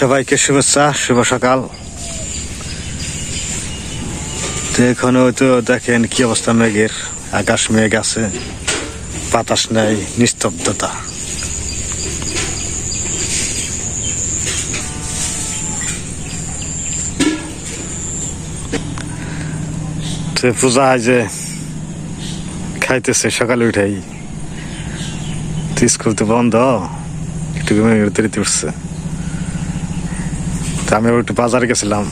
সবাইকে শুভেচ্ছা, শুভ সকাল। তো এখন তো দেখেন কি অবস্থা মেঘের, আকাশ মেঘ আছে, বাতাস নাই, নিস্তব্ধতা। তো পূজা হয় যে খাইতেছে সকালে উঠেই, স্কুল তো বন্ধ, একটু ঘুমিয়ে উঠছে। আমি একটু বাজারে গেছিলাম,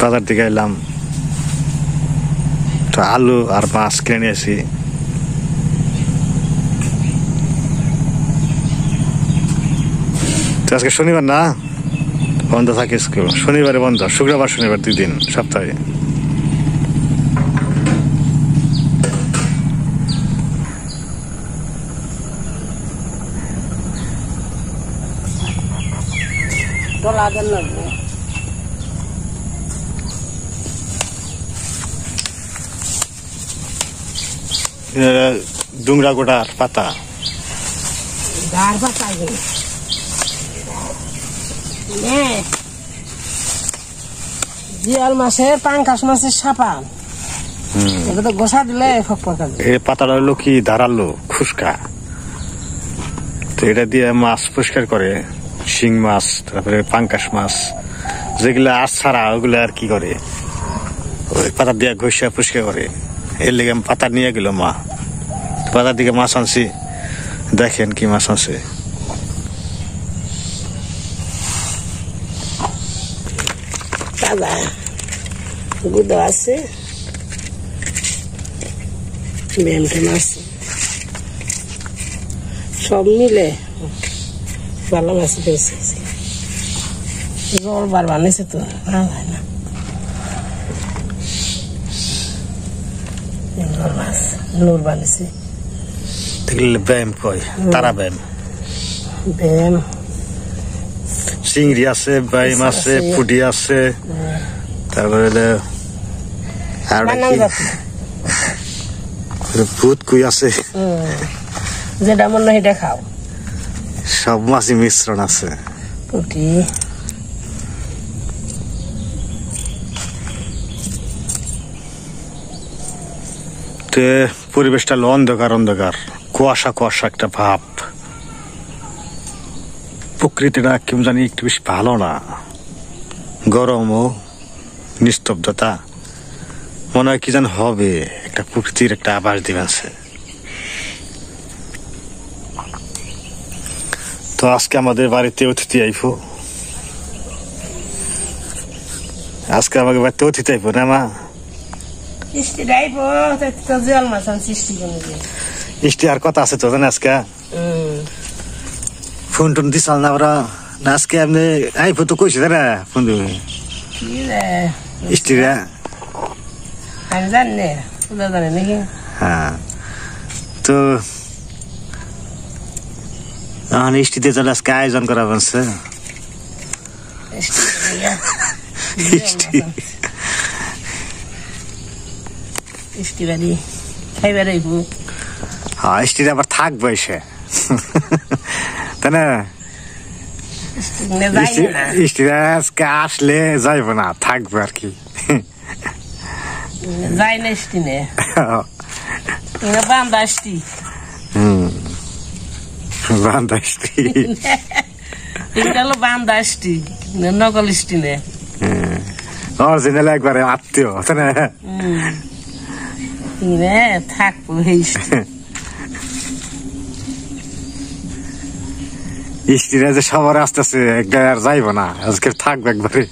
বাজার থেকে এলাম, তো আলু আর মাছ কিনে নিয়েছি। আজকে শনিবার না, বন্ধ থাকে স্কুল, শনিবারে বন্ধ, শুক্রবার শনিবার 2 দিন সপ্তাহে। ডুংরা গোটার পাতা, জিয়াল মাছের, পাঙ্কাশ মাছের সাপা, এটা তো গোসা দিলে এই পাতাটা হলো কি ধারালো খুশকা, তো এটা দিয়ে মাছ পরিষ্কার করে, শিং মাছ, তারপরে পাঙ্কাশ মাছ, যেগুলো আশ ছাড়া ওগুলো আর কি করে, ওই পাতা দিয়ে ঘষা পরিষ্কার করে। এর লেগে পাতা নিয়ে গেল মা, পাতার দিকে মাছ আনছি, দেখেন কি মাছ আছে। গুদা আছে, বেমটেন আছে, সব মিলে ভালো মাছ পেয়েছে। জল বার বানিয়েছে তো না মাছ লোর বানিয়েছে। ব্যায়াম কয়, তারা ব্যায়াম, ব্যায়াম চিংড়ি আছে, ব্যায়াম আছে, পুটি আছে, তারপরে ভূত কুই আছে, যেটা মনে হয় খাও, সব মাছই মিশ্রণ আছে। পুটি পরিবেশটা হলো অন্ধকার অন্ধকার, কুয়াশা কুয়াশা একটা ভাব। প্রকৃতিটা কেমন জানি একটু বেশি ভালো না, গরম ও নিস্তব্ধতা, মনে হয় কি যেন হবে, একটা প্রকৃতির একটা আভাস দিবেছে। তো আজকে আমাদের বাড়িতে অতিথি আইবো, আজকে আমাকে বাড়িতে অতিথি আইবো না মা? ইষ্টি আর কথা আছে তো জানে আজকে ফোন টোন দিছাল না ওরা না, আজকে আপনি আইবো তো কইছে তারা ফোন দিবে ইষ্টিরা, আমি জানি নাকি। হ্যাঁ, তো ইষ্টিতে চলে আজকে আয়োজন করা বলছে। ইষ্টিতে আবার থাকবো এসে, তাই না? ইষ্টিরা আজকে আসলে যাইবো না, থাকবো আর কি। যাই না ইষ্টিনে বান্দা ইষ্টি, বান্দা ইষ্টি, এটা হলো বান্দা ইষ্টি, নকল ইষ্টি নে, অরিজিনাল একবারে আত্মীয়, তাই না? থাকবো ইষ্টিরা যে সবার আসতেছে, আর যাইবো না, আজকে থাকবো একবারে।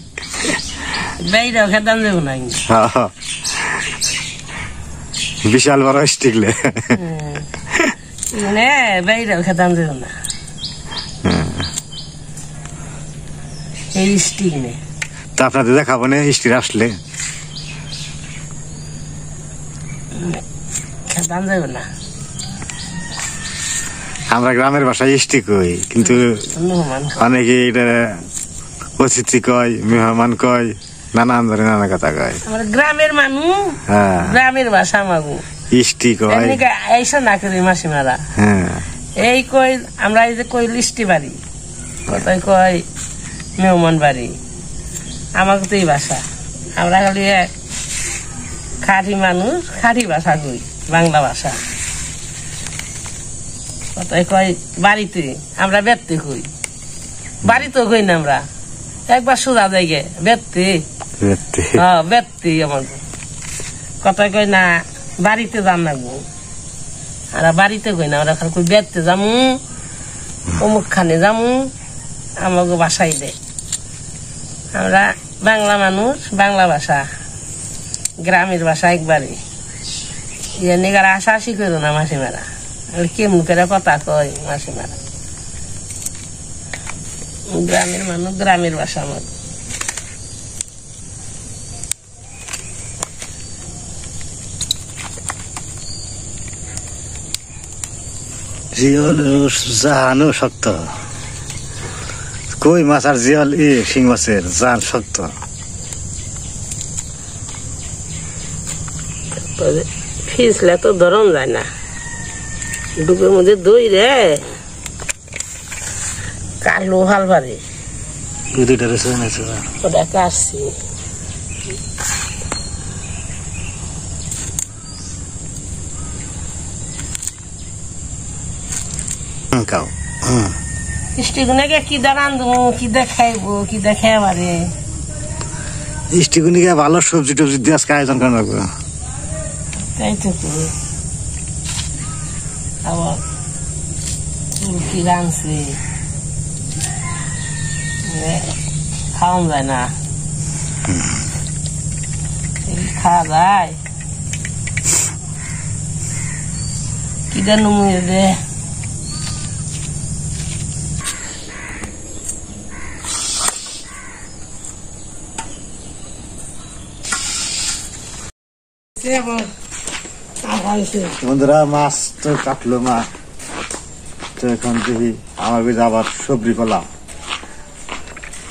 বাইরেও খেতাম যাবো না, বিশাল বড় স্টিকলে বাইরেও খেতাম যাবো না, এই স্টিক নে। তা আপনাদের দেখাবো না স্টিক আসলে, খেতাম যাবো না। আমরা গ্রামের ভাষায় স্টিক কই, কিন্তু অনেকে এটা অতিথি কয়, মেহমান কয়, নানান ধরে নানা কথা কয়। গ্রামের মানুষ, গ্রামের ভাষা মাগু ইষ্টি কয়, এইসব না করি মাসিমারা। এই কই আমরা এই যে কই লিস্টি বাড়ি, কথায় কয় মেহমান বাড়ি, আমাকে তো এই ভাষা। আমরা খালি খাঁটি মানুষ, খাঁটি ভাষা কই, বাংলা ভাষা। কথায় কয় বাড়িতে, আমরা বেড়তে কই, বাড়িতেও কই না আমরা, একবার সোজা জায়গে বেড়তে। হ্যাঁ বেড়তে আমার কথায় কয় না বাড়িতে যান না গো, আর বাড়িতে কই না, আমরা খালি বেড়তে যামু, অমুক খানে যামু, আমাকে বাসাই দেয়। আমরা বাংলা মানুষ, বাংলা ভাষা, গ্রামের ভাষা একবারে। নিগার আশাশি করো না মাসিমারা, কেমন করে কথা কয় মাসিমারা। গ্রামের মানুষ, গ্রামের ভাষা আমার। জিয়ল জাহানো শক্ত, কই মাছ আর জিয়ল শিং মাছের জান শক্ত। ফিসলে তো ধরন যায় না, ডুবের মধ্যে দই রে কালো হাল পারে, ওটা কাটছি। স্টিগুনিকে কি দাঁড়ান দেবো, কি দেখাইবো, কি দেখাই আমারে। স্টিগুনিকে ভালো সবজি টবজি দিয়ে আজকে আয়োজন করা লাগবে। তাই তো আবার কি রাঁধছে, খাওয়া যায় না, খাওয়া যায় কি জানো দে। বন্ধুরা মাছ তো কাটলো মা, তো এখন দেখি আমার বেশ আবার সবজি করলাম,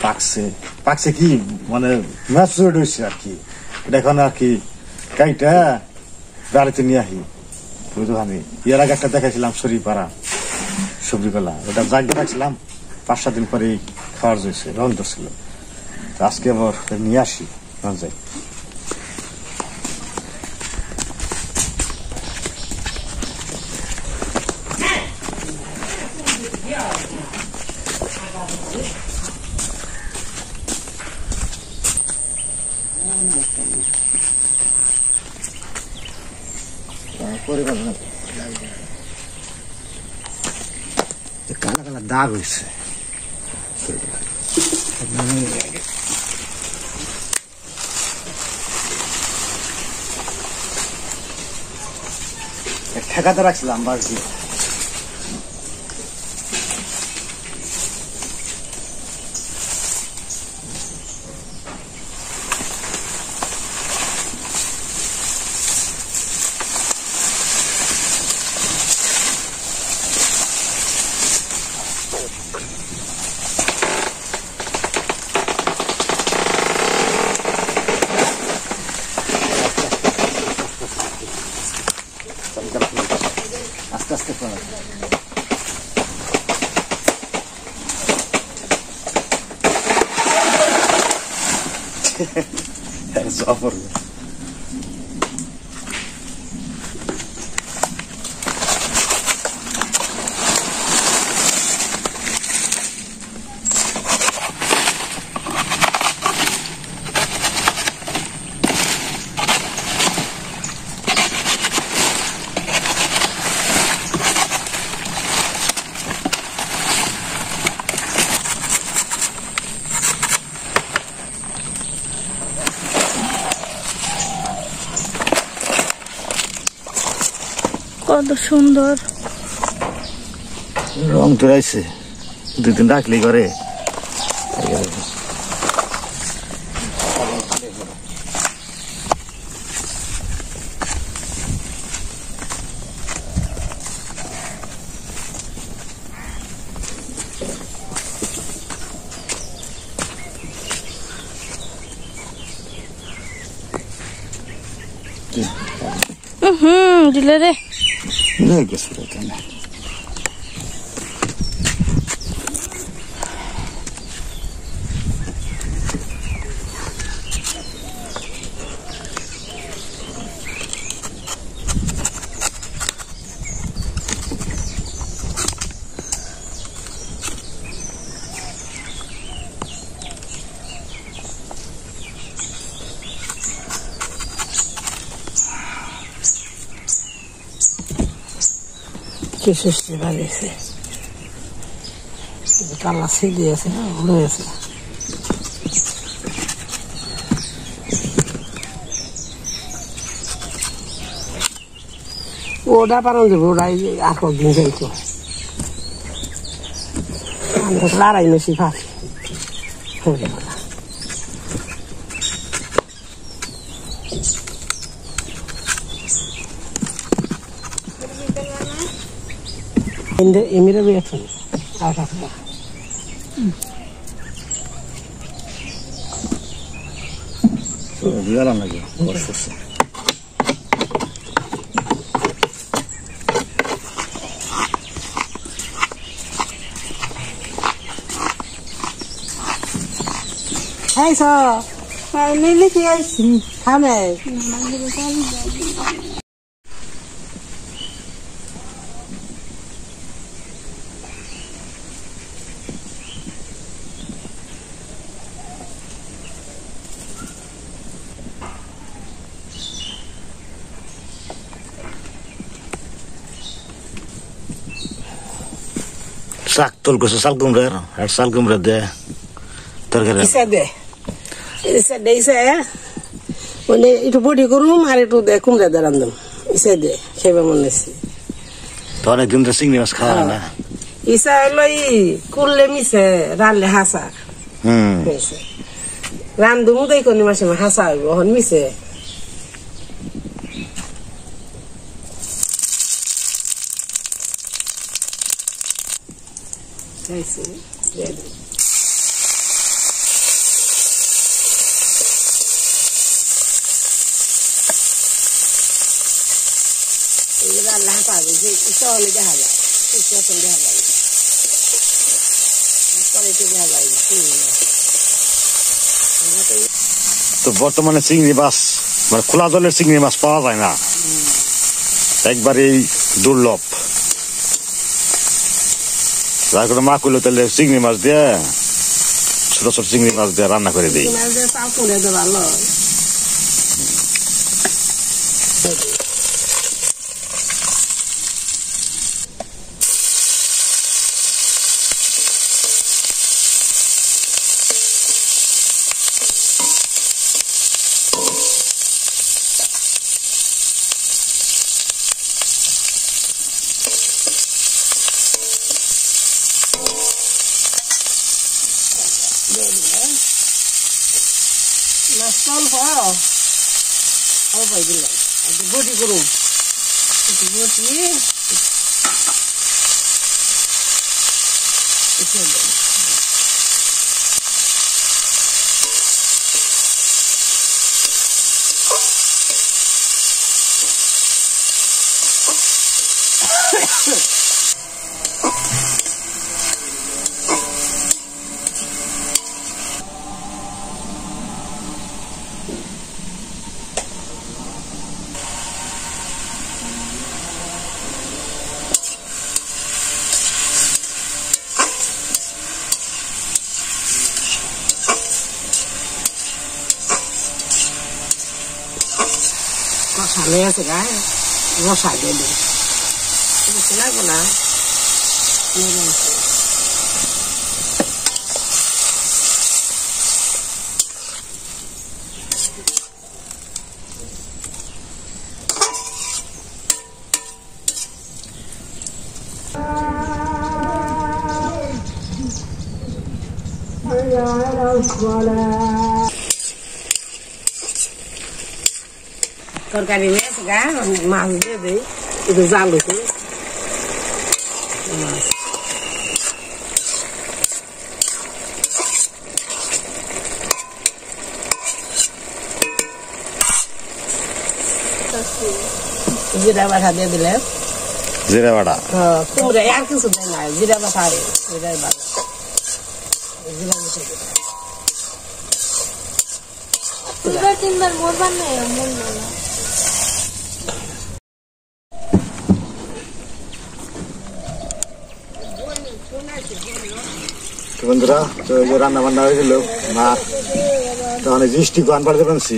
পাকছে পাকছে কি মানে ম্যাচুরেট হয়েছে আর কি। এটা এখন আর কি কাইটা বাড়িতে নিয়ে আহি। আমি এর আগে একটা দেখাইছিলাম শরীপাড়া সবজি কলা, ওটা জাগিয়ে রাখছিলাম, 5-7 দিন পরে খাওয়ার জয়েছে, রন্ধ ছিল। আজকে আবার নিয়ে আসি যাই। কালা কালা দাগ হয়েছে, ঠেকাতে রাখছিলাম বাড়ছি। আস্তে আস্তে করা সফর। কত সুন্দর রং ধরাইছে, 2 দিন রাখলেই করে। দিলে রে গেছে কি সৃষ্টি বাড়িয়েছে কালা ছিঁড়ে আছে না রয়েছে ওটা পালন দেবো ওটাই আর কদিন যাইতো লড়াই বেশি পাখি এমনি বেয়েছেন গেলাম নাকি Hey, so, maybe it's coming. Sak tul ko sa salgumrer, har salgumrer de tergere. Isa de isa ya. One itu bodi kurum hari itu de kumre darandam. Isa de kheba monesi. To ne din de singni mas khana na. Isa loi kulle mise ralle hasa. Randu mudai koni mase hasa hon mise. Ese, ready. Allah pabe je ito le jahala ito son jahala pare te jahala তো বর্তমানে চিংড়ি মাছ মানে খোলা জলের চিংড়ি মাছ পাওয়া যায় না একবারেই দুর্লভ যার করে মা কইলো তাহলে চিংড়ি মাছ দিয়ে ছোট ছোট চিংড়ি মাছ দিয়ে রান্না করে দিই Nasol ho, oh baik dulu. Ada bodi kurung, itu bodi, itu ada. Saleh sekali, rosa jadi. Ini kenapa nak? Ini. Terakhir sekarang malu deh, itu zalu tuh. Zira bata dia bilang. Zira bata. Kumre yang tu sudah nggak, zira bata, zira bata. Zira bata. Sudah timbar morban nih, morban. বন্ধুরা তো রান্না বান্না হয়ে গেল মা তখন বৃষ্টি গান পাড়তে পারছি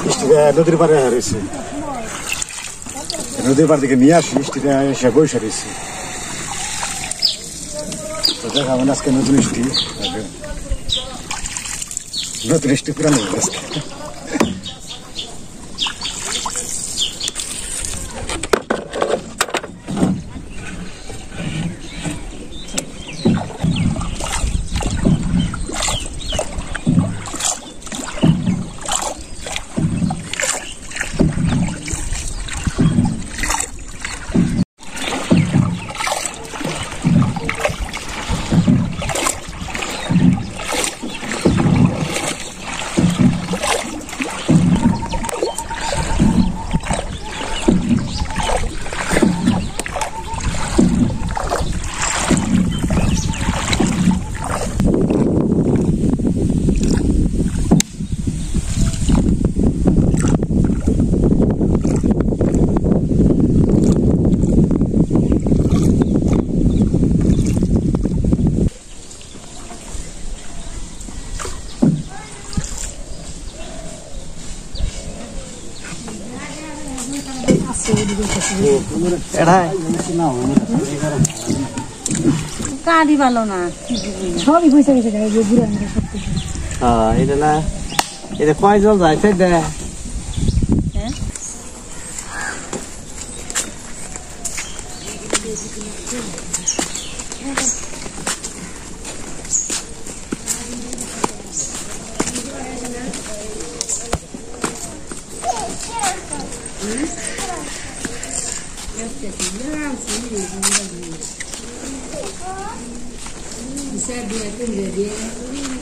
বৃষ্টি নদীর পাড়ে হারিয়েছে নদীর পার থেকে নিয়ে আসি স্টিটা এসে বসে রয়েছি তো দেখাবেন আজকে নতুন স্টি নতুন স্টি পুরানো আজকে কাঁদি ভালো না সবই পয়সা পয়সা যায় বুড়ো এটা না এটা কয়জন যাইছে দে Bisa dia